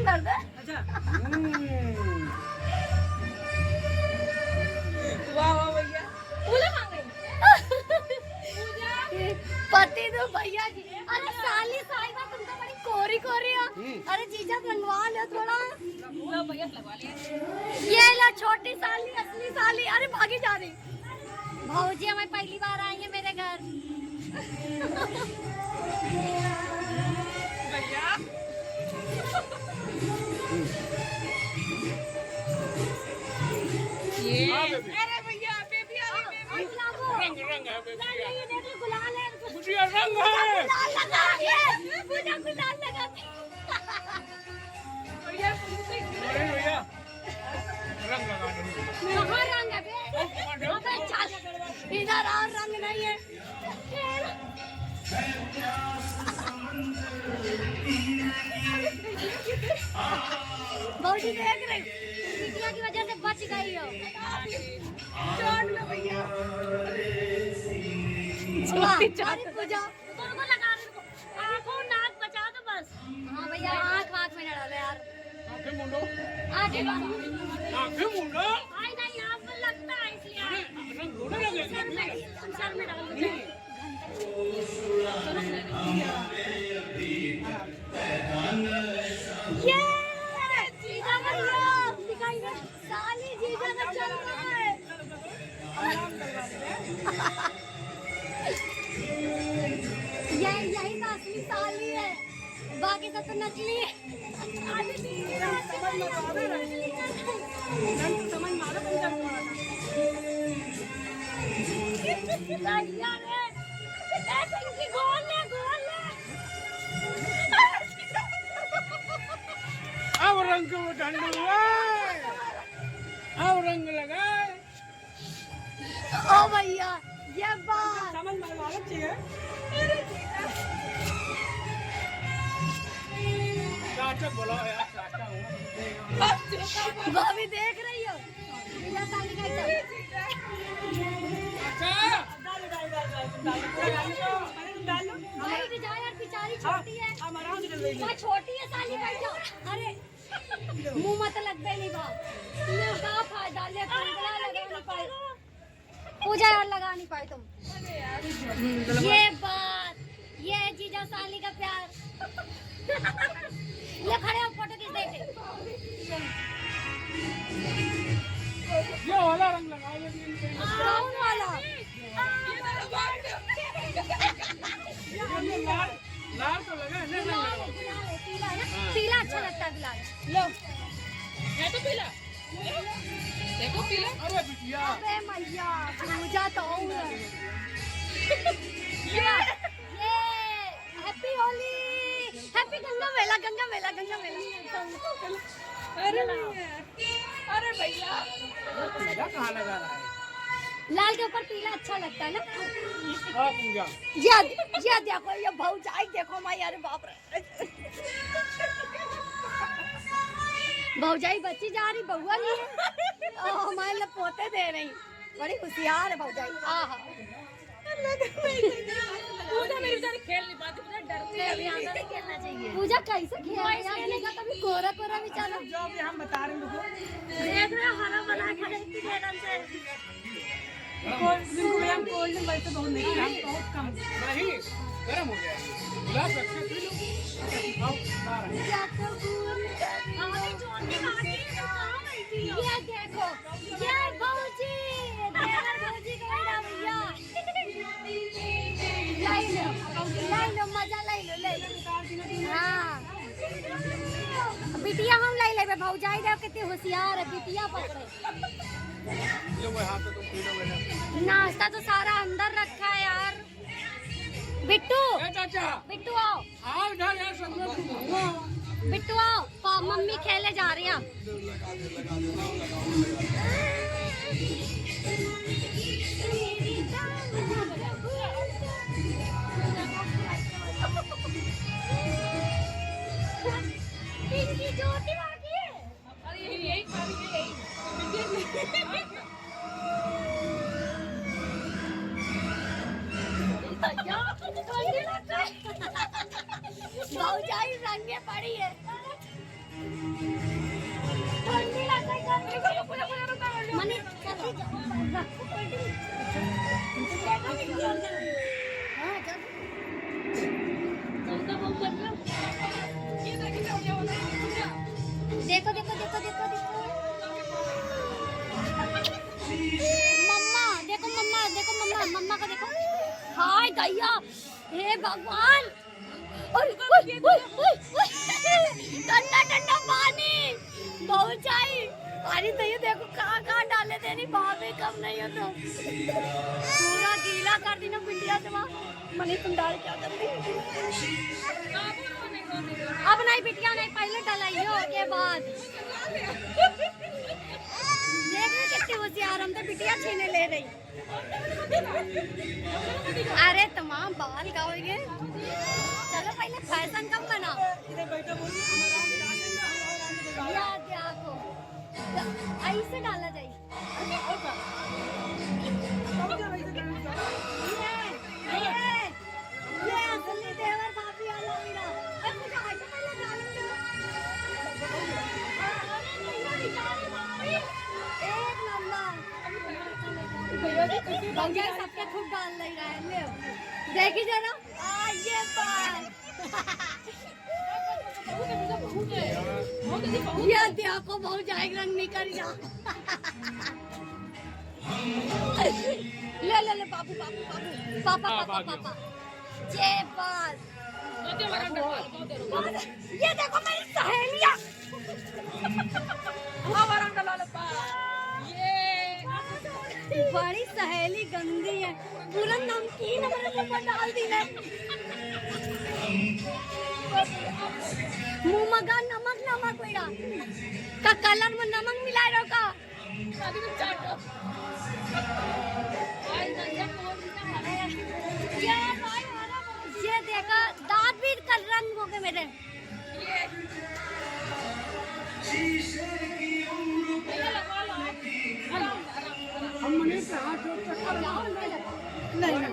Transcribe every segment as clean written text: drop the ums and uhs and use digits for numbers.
दर्द है। अच्छा वाह वाह भैया पूजा मांग रही पति तो भैया जी। अरे साली साहिबा तुम तो बड़ी कोरी कोरी हो। अरे जीजा रंगवा लो थोड़ा। भैया लगवा ले ये लो छोटी साली असली साली। अरे भागी जा रही। भाऊजी हमें पहली बार आएंगे मेरे घर। भैया ये अरे भैया बेबी आ गई बेबी रंग रंग है बेबी ये देख लो गुलाल है। गुजिया रंग है गुलाल लगा के पूजा गुलाल लगा के। भैया पुलिस से अरे भैया रंग लगा दो कहाँ रंग है बे? अबे चल इधर और रंग नहीं है। बहुत ही देख रही बिटिया की वजह से बच गई हो। छोड़ लो भैया अरे पूजा तुमको लगा रही को आंखों नाक बचा दो बस। हाँ भैया आँख वाँख में न डालो यार। आंखें मूंदो आँखें आंखें मूंदो आई नहीं आपको लगता है इसलिए रंग थोड़ा लगेगा सर में डाल दो। ये जीजा भैया दिखाई दे साली जीजा का चल रहा है। यही तो असली साली है। बाकी सब तो नकली है। समझ मारो भैया गोल ले अब रंग को ठंडू अब रंग लगाए ओ भैया ये बात समझ मारो चाहिए चाचा बोलो यार चाचा हूँ भाभी देख रही हो जीजा साली का एकदम। चाचा भाई भी जाओ यार बेचारी छोटी है। मैं छोटी है साली बैठो। अरे मुंह मत लग गई नहीं बात ले का फायदा ले कंगला लगा नहीं पाए पूजा यार लगा नहीं पाए तुम। ये बात ये है जीजा साली का प्यार। ले खड़े हो फोटो खींच देते। ये वाला रंग लगाओ ब्राउन वाला लाल लाल तो लगा है ना गुलाल है, पीला है ना पीला अच्छा लगता है गुलाल। लो है तो पीला देखो पीला अरे बिटिया अबे मैया पूजा तो और है। ये हैप्पी होली हैप्पी गंगा मेला गंगा मेला गंगा मेला। अरे भैया अरे भैया पूजा कहाँ लगा रहा है लाल के ऊपर पीला अच्छा लगता है ना। हाँ पूजा ये देखो ये भौजाई देखो माई। अरे बाप रे भौजाई बच्ची जा रही बउआ नहीं है हमारे लिए पोते दे रही। बड़ी होशियार है भौजाई। आहा पूजा मेरी बेचारी खेल नहीं पाती पूजा डरती है अभी आगे नहीं खेलना चाहिए पूजा कैसे खेलेगा कभी कोरा कोरा बेचारा। जो भी हम बता रहे हैं देख रहे हो हरा बना के देखती मैडम से। जिनको भी हम कोल्ड वैसे बहुत नहीं हम बहुत कम नहीं गर्म हो जाएगी गिलास रखे पी लो आओ बाहर ये देखो ये भौजी देवर भौजी का बेटा भैया। लाई लो मजा लाई लो ले लो। हाँ बिटिया हम लाई ले भौजाई देव कितनी होशियार है बिटिया पकड़े। लो वो हाथ तो तुम पी लो बेटा नाश्ता तो सारा अंदर रखा है यार। बिट्टू ए चाचा बिट्टू आओ आओ इधर यार सब लोग घूमो बिट्टू आओ मम्मी खेले जा रही हैं। इनकी ज्योति बाकी है। अरे यही खा रही है भौजाई रंगे पड़ी है। ठंडी लग गई मने कथी रखो पड़ी हां चल देखो देखो देखो देखो देखो मम्मा देखो मम्मा देखो मम्मा मम्मा को देखो हाय दैया हे भगवान ठंडा ठंडा पानी बहुत चाहिए पानी दैया देखो कहाँ कहाँ डाले देनी वहाँ भी कम नहीं हो तो पूरा गीला कर दी ना बिटिया से वहाँ मनी तुम डाल क्या कर दी अब नहीं बिटिया नहीं पहले डलाइयो के बाद देख रहे कितनी होशियार हम तो बिटिया छीने ले रही अरे तमाम बाल गाओगे चलो पहले फैशन कम बना याद आपको ऐसे डाला जाए ये असली देवर भाभी वाला मेरा अब मुझे ऐसे पहले डालूंगा एक नंबर भैया सबके खूब डाल नहीं रहा है ले देखी जरा ये बात ये देखो बहुत जाएगा रंग निकल जा ले ले ले बाबू बाबू बाबू पापा पापा पापा ये बात ये देखो मेरी सहेलियां बड़ी सहेली गंदी है पूरा नमकीन हमारे ऊपर डाल दी है मुंह मगा नमक नमक बेड़ा का कलर में नमक मिला रहा का ये देखा दांत भी कर रंग हो गए मेरे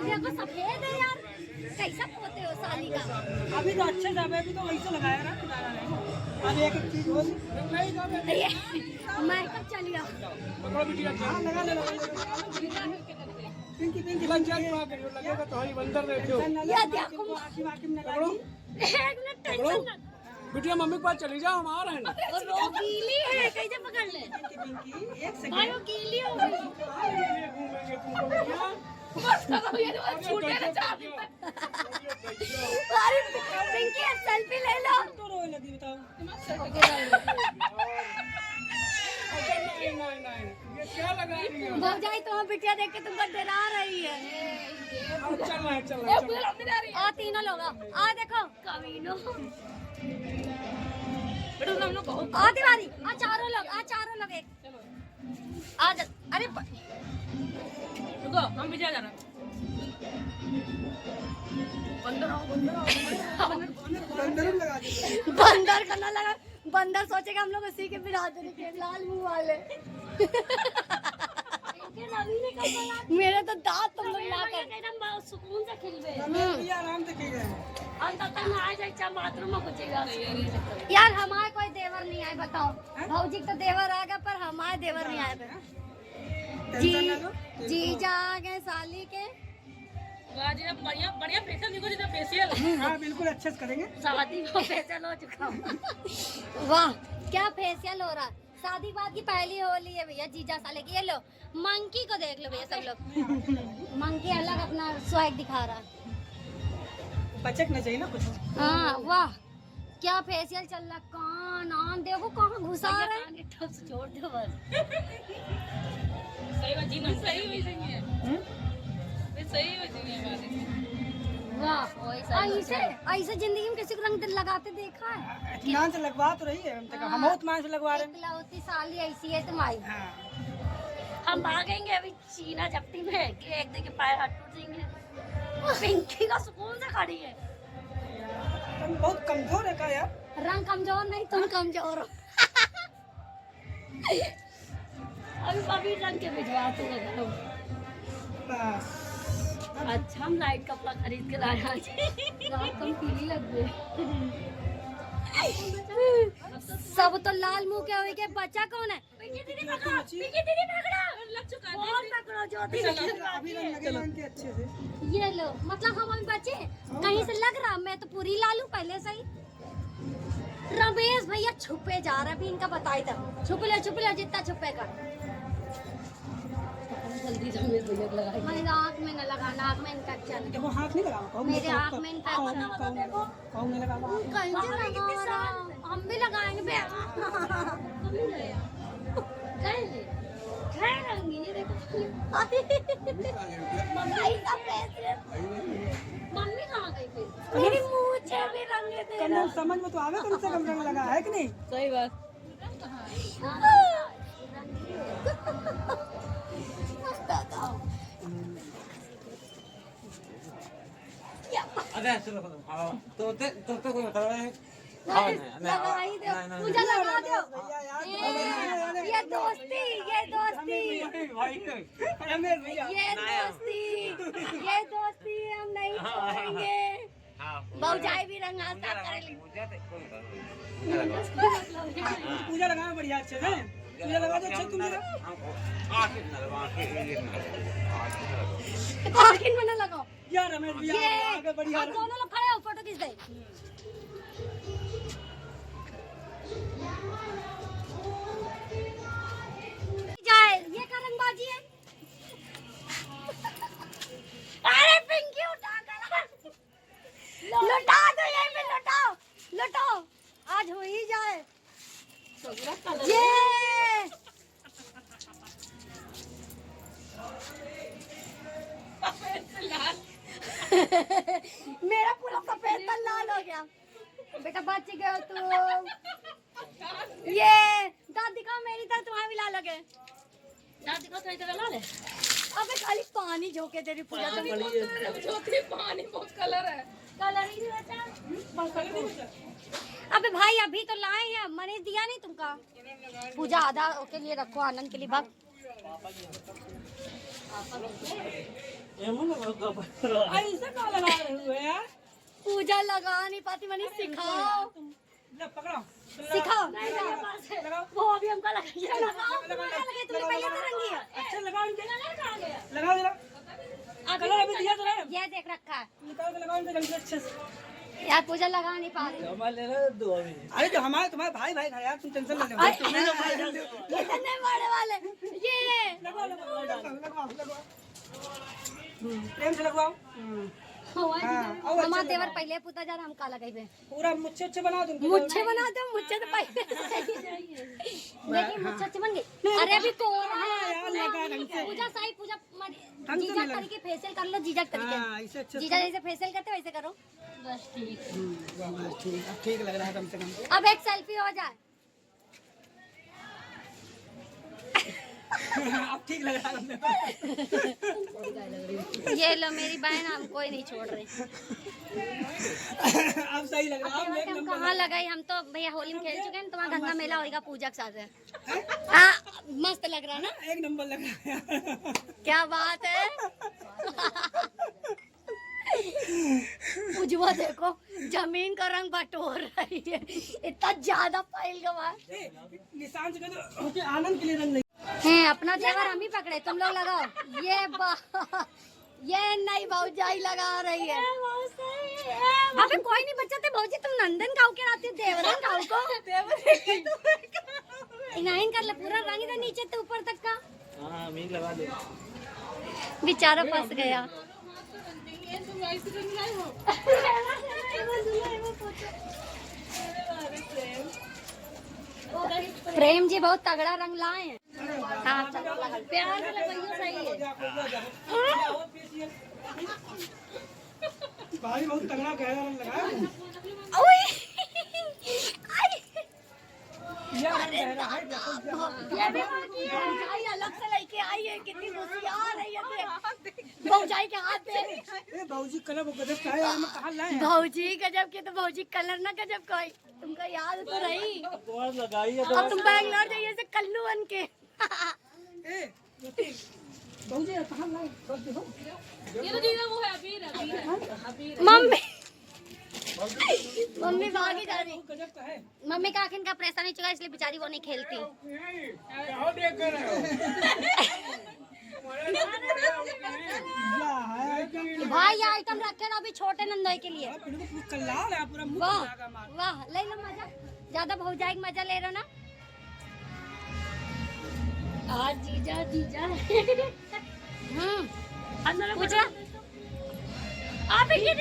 देखो सफेद है यार कैसा पोते हो साली का अभी तो अच्छे जावे अभी तो वैसे लगाया ना अब एक एक चीज हो मैं कब चलिया लगा ले पिंकी पिंकी लगेगा तो हरी बंदर देखो ये देखो आखिर आखिर में लगा दी एक मिनट टेंशन ना बिटिया मम्मी के पास चली जाओ हम आ रहे हैं ना और वो गीली है कैसे पकड़ ले पिंकी एक सेकंड भाई वो गीली हो गई घूमेंगे तुमको भैया बस करो ये तो छूटे ना चाह अरे पिंकी सेल्फी ले लो तो रोने लगी बताओ नहीं ये क्या लगा रही है भौजाई तो बिटिया देख के तुमको डरा रही है चल रहा है आ तीनों लोग आ देखो कमीनो आ तिवारी आ चारों लोग एक आ जा अरे रुको हम भी जा रहा बंदर लगा दी बंदर करना लगा बंदर सोचेगा हम लोग उसी के बिरादरी के लाल मुंह वाले मेरे तो दांत तुम लोग ला कर एकदम सुकून से खिलबे भैया आराम से खेल रहे हैं अंत तक आ जाए बाथरूम में घुसेगा यार हमारे कोई देवर नहीं आए बताओ भौजी तो देवर आ गया पर हमारे देवर नहीं आए जी जा गए साली के वाह जी बढ़िया बढ़िया फेशियल देखो जितना फेशियल हाँ बिल्कुल अच्छे से करेंगे शादी में फेशियल हो चुका वाह क्या फेशियल हो रहा शादी बाद की पहली होली है भैया जीजा साले की ये लो मंकी को देख लो भैया सब लोग मंकी अलग अपना स्वैग दिखा रहा है बचकना चाहिए ना कुछ हाँ वाह क्या फेशियल चल रहा कान आन देखो कहाँ घुसा रहा है छोड़ दो बस सही बात जीना सही हुई सही है सही हुई सही है वाह ऐसे ऐसे जिंदगी में किसी को रंग लगाते देखा है इत्मीनान से लगवा तो रही है हम इत्मीनान से लगवा रहे हैं इकलौती साली ऐसी है तुम्हारी हाँ हम भागेंगे अभी चीना झपटी में कि एक दिन के पैर हाथ टूट जाएंगे पिंकी का सुकून से खड़ी है तुम बहुत कमजोर है का यार रंग कमजोर नहीं तुम कमजोर हो अभी रंग के भिजवा तू बस अच्छा हम लाइट कपड़ा खरीद के लाए आज रात कम पीली लग गई सब तो लाल मुंह के हुए के बच्चा कौन है? दीदी पकड़ो, दीदी पकड़ो, लग चुका है बहुत पकड़ो ज्योति। अभी लगे रंग के अच्छे से। ये लो, मतलब हम अभी बचे कहीं से लग रहा, मैं तो पूरी लालू पहले से ही। रमेश भैया छुपे जा रहे, अभी इनका बताई था, छुप ले जितना छुपेगा। जल्दी रमेश भैया को लगाई। मेरे आँख में न लगा, नाक में इन्फेक्शन है। देखो हाथ नहीं लगाओ, मेरे आँख में इन्फेक्शन है। कहूँ नहीं लगाओ। कहीं से लगा रहा, हम भी लगाएंगे बे। ये देखो मम्मी कहाँ गई फिर? मेरी मूंछ भी रंग दे रहा। समझ में तो आवे कम से कम रंग लगा है कि नहीं? सही बात। अरे चलो तो कोई बता रहा है। लगाई दो, पूजा लगा दो। ये दोस्ती, ये दोस्ती, ये दोस्ती हम नहीं छोड़ेंगे। भौजाई भी रंग आता करेंगे। पूजा लगाना बढ़िया अच्छे से। पूजा लगा दो अच्छे तुम मेरा। आखिर में न लगाओ। यार रमेश भैया आगे बढ़िया। आप दोनों लोग खड़े हो, फोटो खींच दे। जाए, ये क्या रंगबाजी है? अरे पिंकी उठा कर लुटा दो, यहीं पे लुटाओ, लुटाओ, आज हो ही जाए। ये मेरा पूरा सफेद तल लाल हो गया। बेटा बच गए हो तुम। ये दादी का मेरी तरह तुम्हारा भी लाल हो गए। दादी को थोड़ी तरह लाल है। अबे खाली पानी झोंके तेरी पूजा तो ज्योति पानी बहुत कलर है। कलर ही नहीं बचा। अबे भाई अभी तो लाए हैं, मैंने दिया नहीं तुमका। पूजा आधा के लिए रखो, आनंद के लिए भाग। ऐसा क्या लगा रहे हो यार? पूजा लगा नहीं पाती, मैंने सिखाओ, ले पकड़ो। सिखाओ। वो अभी हमको लगाइए, लगाओ, लगे तुमने पहले तो रंगी है। अच्छा लगाओ इनके। लगाओ जरा। कलर अभी दिया तो है। ये देख रखा है निकाल के लगाओ इनके रंग से अच्छे से। यार, पूजा लगा नहीं पा रही। अरे जो हमारे तुम्हारे भाई भाई यार तुम टेंशन मत लो। ये तो नहीं मारने वाले। ये लगाओ लगाओ लगाओ लगाओ। प्रेम से लगवाओ। हमारा देवर पहले पुता जा रहा, हम काला कहीं पे पूरा मुच्छे अच्छे बना दूं। मुच्छे बना दो, मुच्छे तो पहले देखिए मुच्छे अच्छे बन गए। अरे अभी तो पूजा सही, पूजा जीजा तरीके फेशियल कर लो, जीजा तरीके। हाँ ऐसे अच्छे। जीजा जैसे फेशियल करते वैसे करो, बस ठीक। बस ठीक, अब ठीक लग रहा है कम से कम। अब एक सेल्फी हो जाए। अब ठीक लग रहा है। ये लो मेरी बहन, हम कोई नहीं छोड़ रही। अब सही लग रहा है। हम कहाँ लगाई, हम तो भैया होली में खेल चुके हैं, तुम्हारा गंगा मेला होगा पूजा के साथ है। हाँ मस्त लग रहा है ना, एक नंबर लग रहा है। क्या बात है। उजवा देखो जमीन का रंग बटोर रही है, इतना ज्यादा फैल गया। निशान से कहते आनंद के लिए रंग नहीं हैं, अपना जेवर हम ही पकड़े, तुम लोग लगाओ। ये नहीं भौजाई लगा रही है। अबे कोई नहीं बच्चा थे भौजी, तुम नंदन खाओ के आती हो, देवरन खाओ को। इनाइन कर ले, पूरा रंग इधर नीचे से ऊपर तक का। हाँ मैं लगा दे। बेचारा फंस गया। प्रेम जी बहुत तगड़ा रंग लाए हैं। हाँ प्यार से लगाइयो, सही है। भाई बहुत तगड़ा गहरा रंग लगाया। ये भी भौजाई अलग से लेके आई है, कितनी होशियार है ये। भौजाई के हाथ पे भौजी कलर गजब का है, हम कहाँ लाए हैं? भौजी गजब के, तो भौजी कलर ना गजब का है, तुमको याद तो रही। लगाई है अब तुम बैंगलोर जाइए से कल्लू बन के। भौजी कहाँ लाए? ये तो दीदा वो है अबीर, अबीर, अबीर। मम्मी मम्मी भागी जा रही। गजब का है। मम्मी का आखिर का प्रेशर नहीं चुका इसलिए बेचारी वो नहीं खेलती। क्या देख कर रहे हो? भाई ये आइटम रखे ना अभी छोटे नंदोई के लिए। कल्लाल है पूरा मुंह वाह लगा मार। वाह ले लो मजा, ज्यादा भौजाई मजा ले रहे हो ना। आज जीजा जीजा पूछ रहा आप ये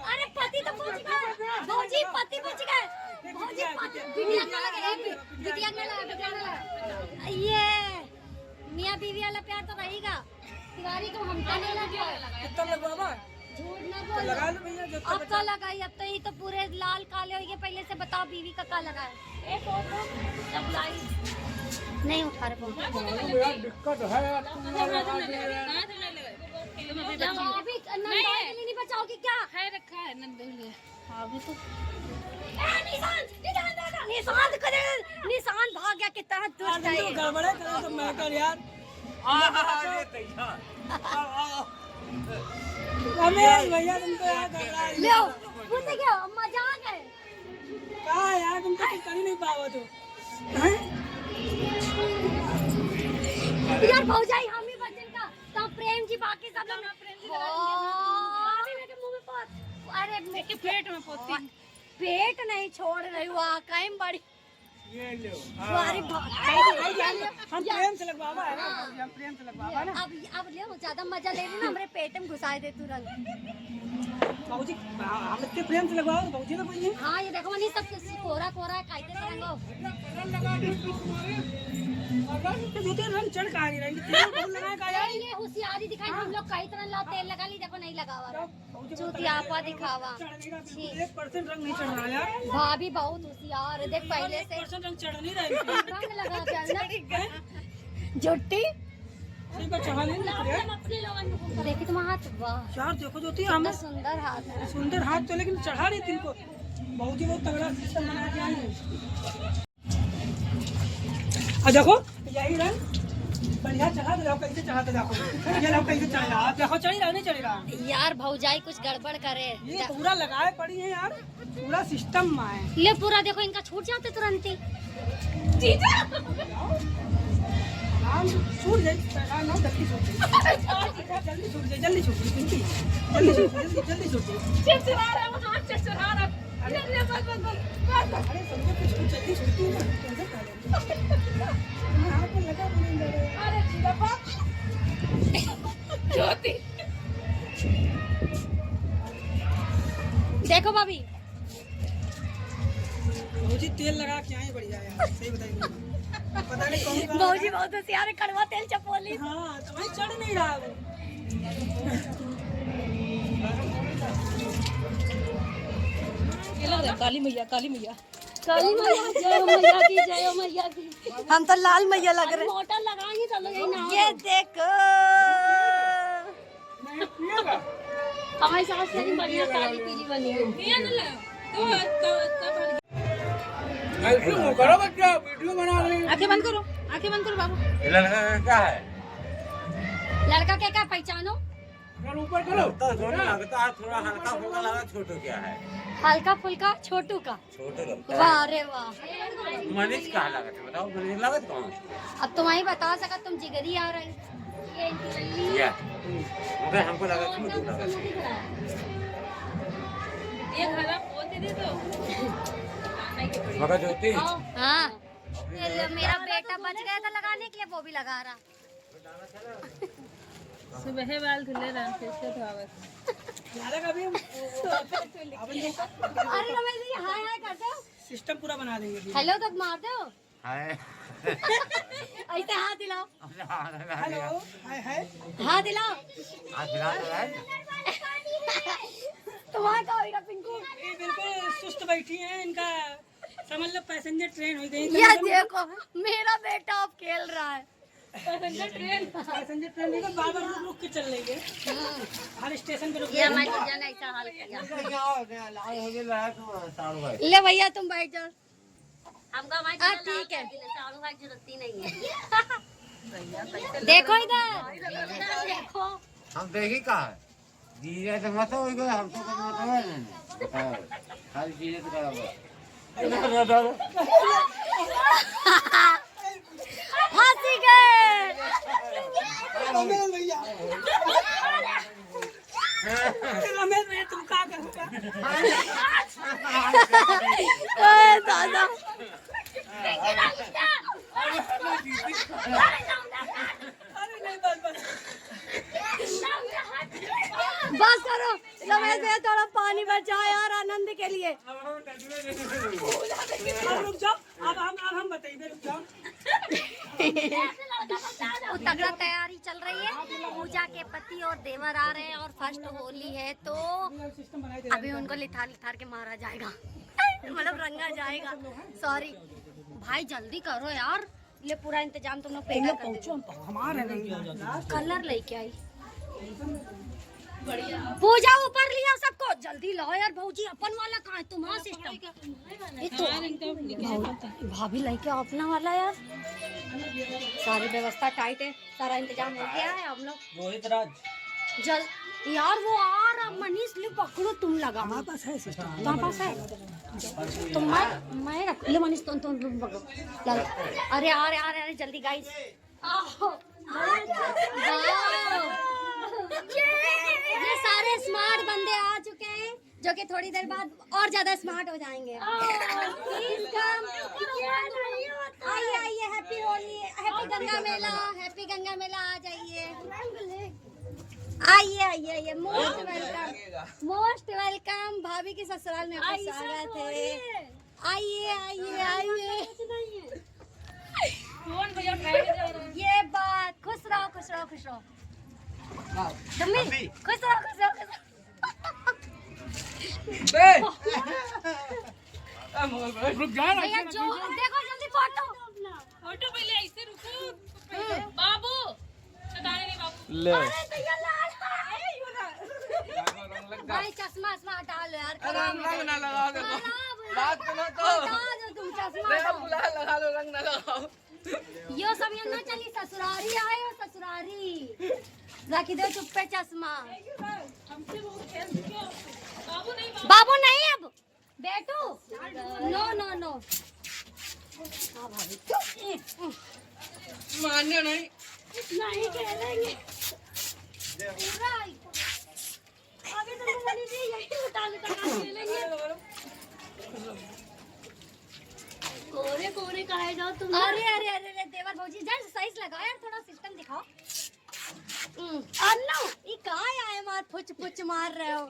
अरे पति तो पहुंच गए भौजी, पति पहुंच गए भौजी, बिटिया ना लगे, बिटिया ना लगा। ये मियां बीवी वाला प्यार तो रहेगा, तिवारी को हमका नहीं लगा। कितना लगवावा? झूठ ना तो बोल। लगा लो भैया जो अब का लगाई, अब तो ये तो पूरे लाल काले हो गए। पहले से बताओ बीवी का लगाए। एक और जब लाई नहीं उठा रहे फोन। यार दिक्कत है यार, अभी नंदोई के लिए नहीं बचाओगी क्या? है रखा है नंदोई। अभी तो निशांत करे, निशांत भाग गया कितना दुष्ट है ये। गड़बड़ है तो मैं कर यार। रमेश भैया तुम तो यार गड़बड़ा है। लो मुझसे क्या मजाक है? कहा यार तुम तो कुछ कर ही नहीं पाओ तो। हैं? यार भौजाई हम ही बचन का तो प्रेम जी बाकी सब लोग अरे मेरे पेट में पोती पेट नहीं छोड़ रही हुआ कहीं बड़ी ये लो। तुम्हारी हम प्रेम से लगवावा है ना, हम प्रेम से लगवावा ना। अब ले ज्यादा मजा ले रही ना, हमारे पेट में घुसाए दे तुरंत। बाबूजी हम इतने प्रेम से लगवाओ तो बाबूजी तो बोलिए। हाँ ये देखो मनी सब कोरा कोरा है कायदे से रंगो। दो तीन रंग चढ़ का नहीं रही, तेल कौन लगाए का यार? ये होशियारी दिखाई, हम लोग कई तरह ला तेल लगा ली, देखो नहीं लगावा। चूतियापा दिखावा। 1% रंग नहीं चढ़ रहा यार। भाभी बहुत होशियार है, देख पहले से 1% रंग चढ़ नहीं रहा है। रंग लगा के अंदर जुट्टी सही बात चढ़ा नहीं रहा है। देखी तुम हाथ, वाह यार देखो ज्योति हम कितना सुंदर हाथ है। सुंदर हाथ तो लेकिन चढ़ा नहीं तिनको। बाबूजी बहुत तगड़ा सिस्टम बना के आए हैं। और देखो यही रंग बढ़िया चढ़ा दे, कैसे चढ़ाते देखो। ये लोग कैसे चढ़ रहा है, देखो चढ़ रहा नहीं चढ़ रहा। यार भौजाई कुछ गड़बड़ करे। ये पूरा लगाए पड़ी है यार, पूरा सिस्टम में है। ले पूरा देखो इनका छूट जाते तुरंत ही। हम छूट जाए ना, जल्दी छूट जाए, जल्दी छूट जाए, जल्दी छूट जाए, जल्दी छूट जाए, जल्दी छूट जाए। चिड़चिड़ा रहा है वो, हाथ चिड़चिड़ा रहा है। अरे समझो कुछ जल्दी छूटती है ना, कैसे कर लेंगे? हाथ में लगा भी नहीं रहा। अरे जिराफा ज्योति देखो भाभी मुझे तेल लगा के आए बढ़िया यार, सही बताइए। पता नहीं कौन सा। भौजी बहुत होशियार है, कड़वा तेल चपोली। हाँ तो भाई चढ़ नहीं रहा वो। ये लग रहा है काली मैया, काली मैया। काली मैया जय हो मैया की, जय हो मैया की। हम तो लाल मैया लग रहे। मोटर लगाएंगे तो लोग यही ना। ये देखो हमारी सास कितनी बढ़िया काली पीली बनी है। ये ना लगा तो ऐसे मुंह करो बच्चा, वीडियो बना रहे हैं। आंखें बंद करो, आंखें बंद करो बाबू। क्या है? लड़का क्या क्या पहचानो? चल ऊपर करो। तो थोड़ा लगता है, थोड़ा हल्का फुल्का लगा। छोटू क्या है? हल्का फुल्का छोटू का। छोटू लगता वाह रे वाह। है। मनीष कहाँ लगता है बताओ? मनीष लगत कौन? अब तुम ही बता सका, तुम जिगरी आ रही। क्या? मगर हमको लगा छोटू लगा। ये खराब होती थी तो मगर ज्योति हाँ मेरा बेटा बच गया था लगाने के लिए, वो भी लगा रहा। सुबह बाल धुले रहे फिर से धोवत। अरे कभी अरे रमेश जी हाय हाय कर दो, सिस्टम पूरा बना देंगे। हेलो तक मार दो। हाय ऐसे हाथ दिलाओ, हेलो हाय हाय। हाथ दिलाओ। आज मिला तो है। तुम्हारा क्या होगा पिंकू? ये बिल्कुल सुस्त बैठी हैं, इनका समझ लो पैसेंजर ट्रेन हो गई। ये देखो मेरा बेटा अब खेल रहा है। पैसेंजर ट्रेन देखो बार बार रुक रुक के चल रही है, हर स्टेशन पे रुक। ये हमारी जन ऐसा हाल किया। भाई ले भैया तुम बैठ जाओ। हमका भाई ठीक है। सालू भाई जरूरत ही नहीं है। देखो इधर देखो। हम देखी कहाँ है? जीजा तो मत हो गया हम तो कुछ मत हो नहीं बताओ सारी चीजें तो करा फांसी गए रमेश भैया रमेश भैया तुम क्या करोगे दादा अरे नहीं बस बस करो रमेश भैया थोड़ा पानी बचाओ यार आनंद के लिए अब रुक जाओ अब हम बताइए रुक जाओ वो तगड़ा तैयारी चल रही है पूजा के पति और देवर आ रहे हैं और फर्स्ट होली है तो अभी उनको लिथार के मारा जाएगा मतलब रंगा जाएगा सॉरी भाई जल्दी करो यार ये पूरा इंतजाम तुम लोग पहले कर दो हमारे कलर लेके आई पूजा ऊपर लिया सबको जल्दी लाओ यार भौजी अपन वाला कहाँ है तुम्हारा सिस्टम ये तो भाभी लेके आओ अपना वाला यार सारी व्यवस्था टाइट है सारा इंतजाम हो गया है हम लोग रोहित राज जल यार वो आ रहा मनीष ले पकड़ो तुम लगा हमारे पास है सिस्टम तुम्हारे पास है तो मैं रख ले मनीष तुम पकड़ो चल अरे अरे जल्दी गाइस आओ ये सारे स्मार्ट बंदे आ चुके हैं जो कि थोड़ी देर बाद और ज्यादा स्मार्ट हो जाएंगे आइए हैप्पी होली हैप्पी गंगा मेला आ जाइए आइए मोस्ट वेलकम भाभी की ससुराल में आपका स्वागत है आइए फोन भैया उठाए जा रहे हैं। ये बात खुश रहो मम्मी खुश रहो रुक जाए ना भैया जो देखो जल्दी फोटो फोटो पहले ऐसे रुको बाबू सताने नहीं बाबू ले अरे भैया लाल भाई चश्मा हटा लो यार रंग ना लगा दो बात सुनो तो हटा दो तुम चश्मा गुलाल लगा लो रंग ना लगाओ यो सब ये ना चली ससुरारी आए हो ससुरारी रखी दो चुप पे चश्मा बाबू नहीं अब बेटू नो मान्य नहीं नहीं खेलेंगे पूरा आगे तो बोली थी यही उठा खेलेंगे कोरे कहे जाओ तुम अरे देवर भौजी जल्द साइज लगाओ यार थोड़ा सिस्टम दिखाओ अन्नू ये काय आए मार पुच मार रहे हो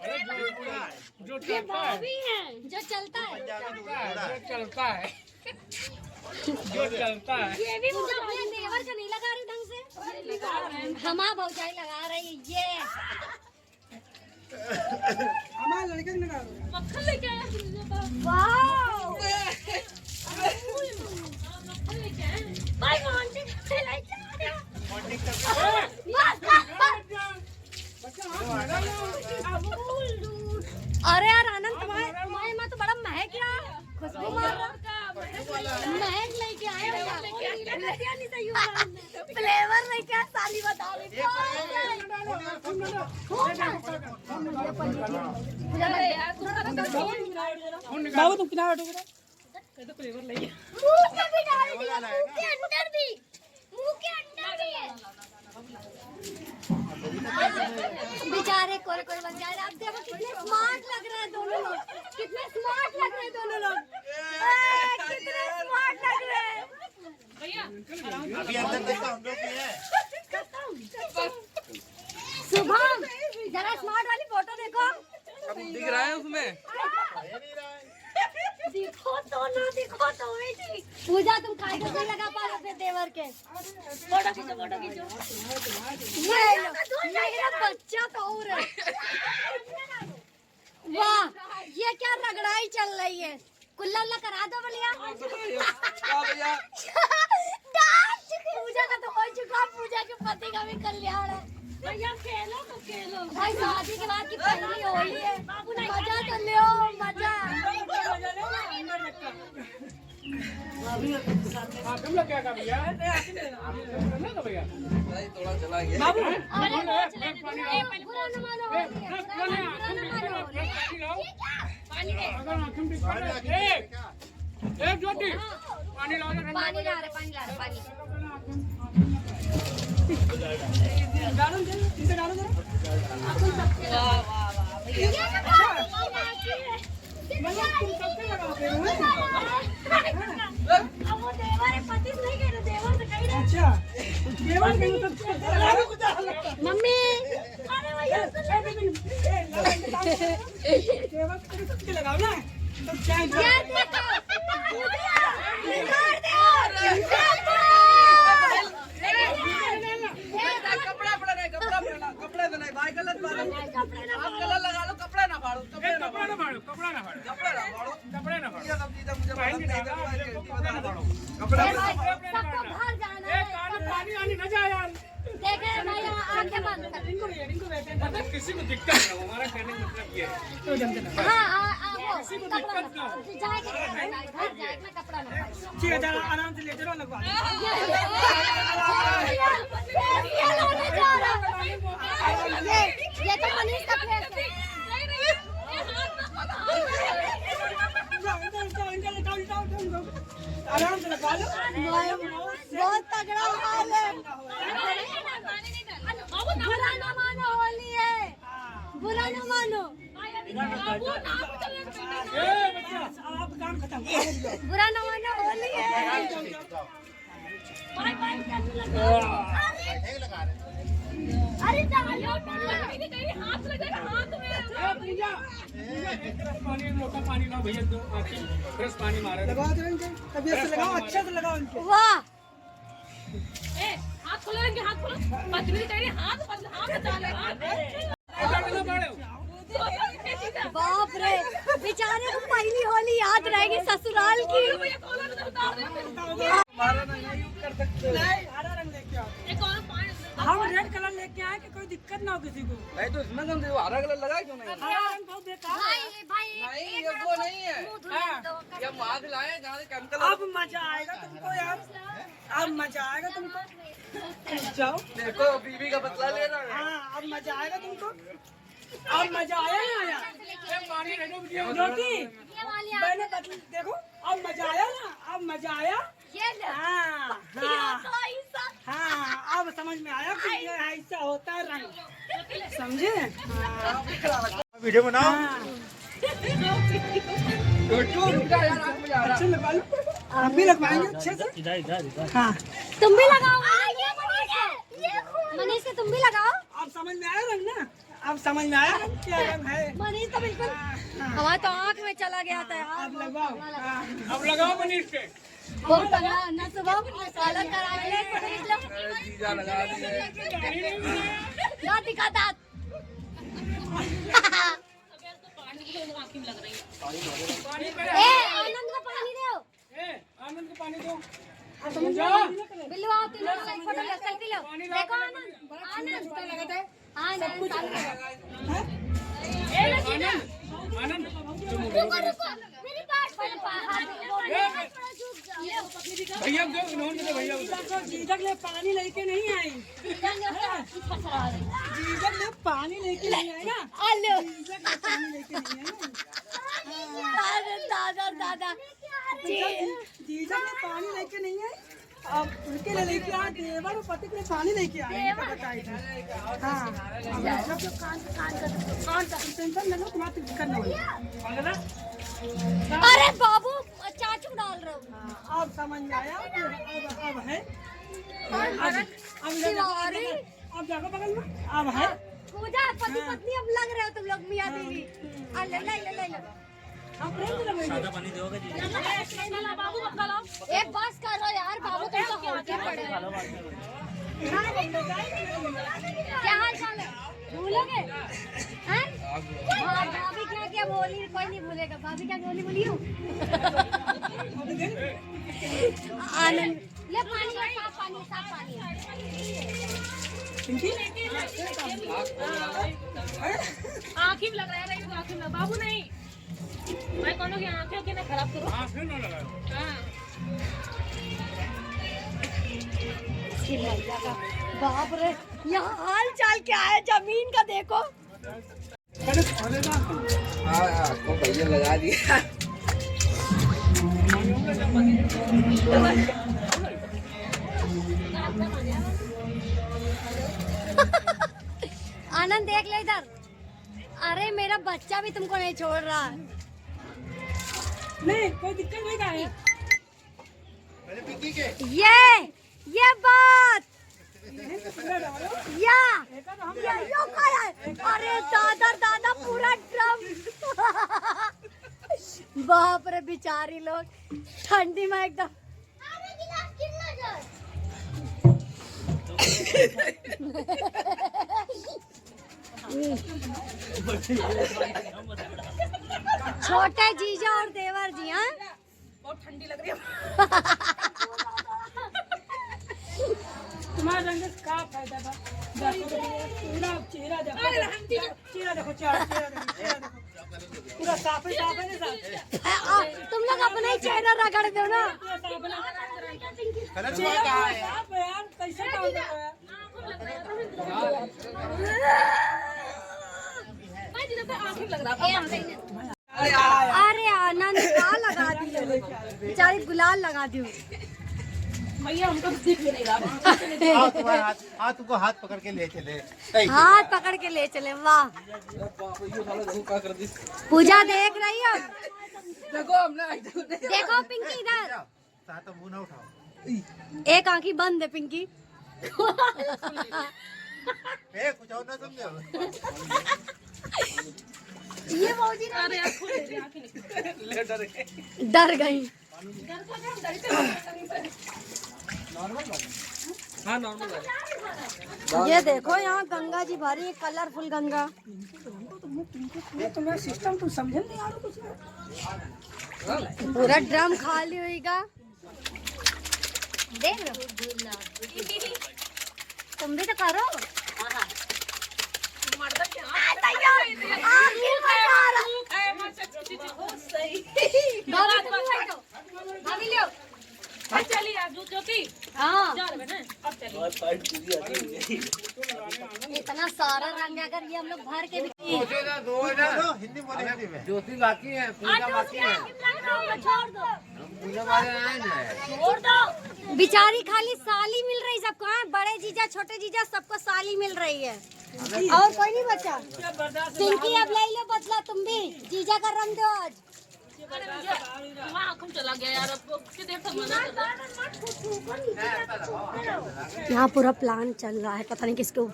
ये भाभी हैं जो चलता है ये भी मुझे अपने देवर का नहीं लगा रही ढंग से हमारा भौजाई लगा रही है ये हमारे लड़के ने कहा मक्खन लेके आया वाओ भाई मोहन से लेके अरे यार आनंद तुम्हारे माँ तो बड़ा महक रहा खुशबू मार रहा महक लेके आए फ्लेवर लेके आए साली बता रही बाबू तुम किनारे हटो तो फ्लेवर ले मुंह से भी डाल दिया मुंह के अंदर भी है बेचारे कोरे बन जा रहे आप देखो कितने स्मार्ट लग रहे हैं दोनों लोग कितने स्मार्ट लग रहे हैं दोनों लोग कितने स्मार्ट लग रहे हैं भैया अभी अंदर देखो हम लोग भी है शुभम जरा स्मार्ट वाली फोटो देखो दिख रहा है उसमें दिखो तो बेटी पूजा तुम काय को नहीं लगा पा रहे थे देवर के फोटो खींचो ये लो मेरा बच्चा तो और है वाह ये क्या रगड़ाई चल रही है कुल्ला करा दो भैया पूजा का तो हो चुका पूजा के पति का भी कल्याण है भैया खेलो तो खेलो भाई शादी के बाद की पहली होली है मजा तो लो मजा हाँ तुम लोग क्या कर भैया ना तो भैया बाबू बुरा न मानो पानी दे अगर आँखें में दिक्कत है एक ज्योति पानी लाओ ना पानी ला रहे पानी डालो दे इसे डालो जरा मतलब तुम सबसे लगाते हो अब वो देवर है पति नहीं कह रहे देवर से कह रहे अच्छा देवर के तो मम्मी अरे भैया देवर के सबसे लगाओ ना तो चाय ये देखो निकाल दे कपड़ा पड़ा नहीं भाई गलत बात है आप कलर लगा लो कपड़ा ना फाड़ो कपड़ा ना फाड़ो कपड़ा ना फाड़ो ये सब चीजें मुझे पहन के कपड़ा ना फाड़ो सबको घर जाना है पानी आनी न जाए यार देखे भाई आंखें बंद कर इनको बैठे मतलब किसी को दिक्कत नहीं हो हमारा कहने का मतलब ये है तो जमते ना हाँ वो कपड़ा ना जाएगा घर जाएगा कपड़ा ना ठीक है जरा आराम से लेते रहो लगवा ये तो मनीष का प्लेस है आराम से लगा लो बहुत तगड़ा हाल है बुरा न मानो होली है बुरा न मानो आप काम खत्म बुरा न मानो होली है अरे हाथ लगेगा हाथ में पानी लोटा पानी लो भैया दो फ्रेश पानी मारे लगाओ तो इनके तबीयत से लगाओ अच्छे से लगाओ इनके वाह हाथ खोलो इनके हाथ खोलो बचने चाहिए हाथ बचा ले बाप रे बेचारे को पहली होली याद रहेगी ससुराल की हमारा ना यूज कर सकते नहीं हरा रंग लेके आओ एक और पानी हम रेड कलर लेके आए कि कोई दिक्कत ना हो किसी को नहीं तो इसमें तुम हरा कलर लगाए क्यों नहीं हरा रंग बहुत बेकार है भाई नहीं ये वो नहीं है ये मास्क लाए जहाँ से केमिकल अब मजा आएगा तुमको यार अब मजा आएगा तुमको जाओ देखो बीवी का बदला ले रहा है हाँ अब मजा आएगा तुमको अब मजा आया ना आया पानी रेडो ज्योति मैंने देखो अब मजा आया ना अब मजा आया ये ले हाँ हाँ हाँ अब समझ में आया कि ये ऐसा होता है रंग समझे वीडियो बनाओ अच्छे लगवा लो आप भी लगवाएंगे अच्छे से हाँ तुम भी लगाओ मनीष के तुम भी लगाओ अब समझ में आया रंग ना अब समझ में आया रंग क्या रंग है मनीष तो बिल्कुल हमारा तो आँख में चला गया था यार अब लगवाओ हाँ अब लगाओ मनीष पे बहुत तगड़ा ना सुबह सालन करा के मनीष लोग जीजा लगा दिए ना दिखा दांत ए आनंद को पानी दो आनंद को पानी दो बिल्लू आओ तीन लोग फोटो ले सेल्फी लो देखो आनंद आनंद आनंद रुको रुको मेरी बात सुन भैया दो इन्होंने तो भैया जीजक ले पानी लेके नहीं आई जीजक ले पानी लेके नहीं आई ना हेलो जीजक ले पानी लेके नहीं आई दादा दादा जीजक ले पानी लेके नहीं आई अब उनके लिए लेके आए देवर और पति के लिए पानी लेके आए इनको बताई थी हाँ अब जब कान का टेंशन लगा तुम्हारा दिक्कत ना हो अरे बाबू चाचू डाल रहे हो अब समझ में आया अब है शिवारी अब जगह बगल में अब है पूजा पति पत्नी अब लग रहे हो तुम लोग मियां बीवी ले ले ले ले हम प्रेम से लगेंगे बाबू मक्का लाओ एक बस करो यार बाबू तुमको होके पड़े क्या हाल चाल है भूलोगे हैं भाभी क्या क्या बोली कोई नहीं भूलेगा भाभी क्या बोली बोली हो आनंद ले पानी ले साफ पानी आँखी में लग रहा है आँखी में बाबू नहीं मैं कौन की आँखें ना खराब करो आँखें ना लगाओ हाँ इसकी मैया का बाप रे, यहाँ हाल चाल क्या है जमीन का देखो। हाँ आपको भैया लगा दिया। आनंद देख ले इधर, अरे मेरा बच्चा भी तुमको नहीं छोड़ रहा। नहीं कोई दिक्कत नहीं है। ये बात या यो क्या है? अरे दादा पूरा ड्रम। बाप रे बेचारी लोग ठंडी में एकदम। छोटे जीजा और देवर जी, हाँ बहुत ठंडी लग रही है। तुम्हारे रंग का फायदा बा? देखो पूरा चेहरा देखो, चेहरा देखो, चेहरा देखो, पूरा साफ है ना साफ। तुम लोग अपना ही चेहरा रगड़ दो ना। चेहरा साफ है यार, कैसे काम कर रहा है? अरे आनंद क्या लगा दी, बेचारी गुलाल लगा दी। भैया हमको दिख भी नहीं रहा। हाथ तुमको हाथ पकड़ के ले चले। हाथ पकड़ के ले चले, वाह। पूजा देख रही हो? देखो हमने देखो पिंकी इधर, साथ मुंह ना उठाओ। एक आंखी बंद है पिंकी। कुछ और ना समझो। ये मौजी डर गई। हाँ नॉर्मल है। ये देखो यहाँ गंगा जी भरी है, कलरफुल गंगा। तुम्हारा सिस्टम तुम समझे नहीं यार कुछ। पूरा ड्रम खाली होएगा, देख लो। तुम भी तो करो। चलिए ज्योति हाँ अब चलिए। इतना सारा रंग है, अगर ये हम लोग भर के भी हिंदी बोले हिंदी में। ज्योति बाकी है, पूजा बाकी है। छोड़ दो, पूजा वाले आए ना। छोड़ दो। बिचारी खाली साली मिल रही सबको, हाँ? बड़े जीजा छोटे जीजा सबको साली मिल रही है, और कोई नहीं बचा। पिंकी अब ले लो बदला, तुम भी जीजा का रंग दो आज। वहाँ आँखों में चला गया यार, अब कितनी देर तक मना कर रहा। यहाँ पूरा प्लान चल रहा है, पता नहीं किसको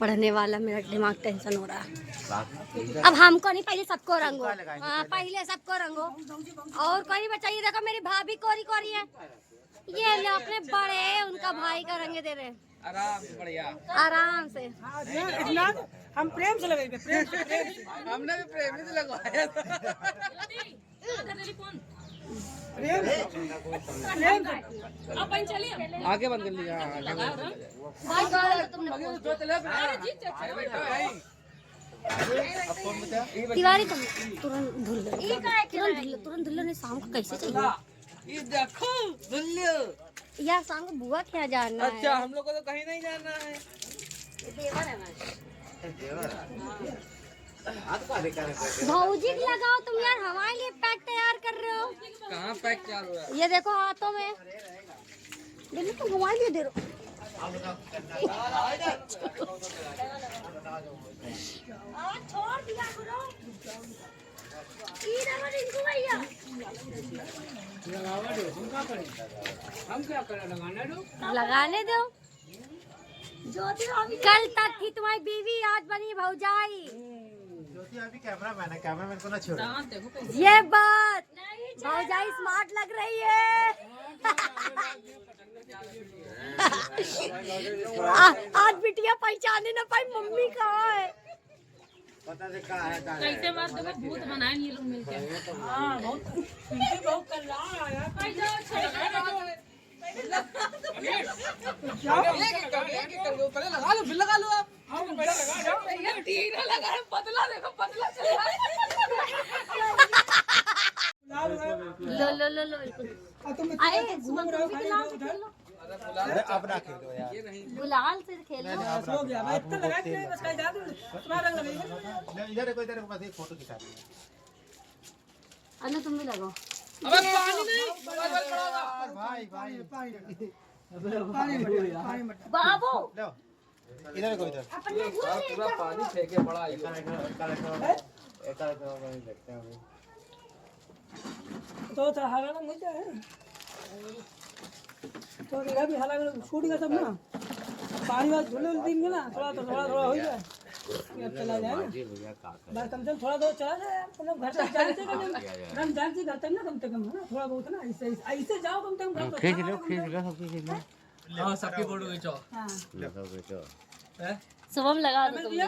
पढ़ने वाला। मेरा दिमाग टेंशन हो रहा है। अब हमको नहीं, पहले सबको रंगो। हाँ पहले सबको रंगो, और कोई नहीं बचा। ये देखो मेरी भाभी कोरी कोरी है, ये ले अपने बड़े उनका भाई का रंग दे रहे हैं आराम बढ़िया। आराम से। इतना हम प्रेम से लगाएंगे, प्रेम से। हमने भी प्रेम से लगवाया था। प्रेम से। अब चलिए आगे बंद कर लिया। तिवारी तुम तुरंत धुल लो, तुरंत धुल लो। नहीं शाम को कैसे चाहिए ये देखो दुल्लू। यार? शाम को बुआ क्या जानना है? अच्छा हम लोग को तो कहीं नहीं जाना है। भौजी को लगाओ तुम यार, हमारे लिए पैक तैयार कर रहे हो। कहाँ पैक चालू है? ये देखो हाथों में, देखो तुम हमारे लिए दे रहे हो। छोड़ दिया करो। इनको भैया हम क्या करें, लगाने दो। लगाने दो। कल तक थी तुम्हारी बीवी, आज बनी भौजाई। ज्योति अभी कैमरा मैन है, कैमरा मैन को ना छोड़ो। ये बात, भौजाई स्मार्ट लग रही है। आज बिटिया पहचाने ना पाई मम्मी कहाँ है। पता नहीं कहाँ है, कहाँ है। कैसे बात देखो, भूत बनाए ये लोग मिलके। हाँ बहुत कर रहा है। पहले लगा लो, फिर लगा लो आप। तीन लगा है, पतला देखो, पतला चल रहा है। लो लो लो लो और तुम आए घूम रहे हो खाली गुलाल इधर से उधर। खेलो अरे अब ना खेलो यार गुलाल से खेलो बस हो गया मैं इतना लगा कि बस कहीं जा दूं तुम्हारा रंग लगेगा। इधर को इधर को बस एक फोटो खिंचा दो अनु तुम भी लगाओ अबे पानी नहीं बगल खड़ा होगा। भाई भाई पानी मत बाबू लो इधर को इधर अपने पूरा पानी फेंके पड़ा है। तो हरा रंग मुझे है तो इधर भी हरा छूटेगा सब ना पानी वाला झूले दिन ना थोड़ा हो जाए ये चला जाए ना बस कम से कम थोड़ा चला जाए मतलब घर तक जाने से कम जान से घर तक ना कम से कम है ना थोड़ा बहुत ना ऐसे जाओ कम से कम घर तक खींच लो सब खींच लो हाँ सबकी फोटो खींचो। हाँ सब खींचो हैं? शुभम लगा दो तुम भी।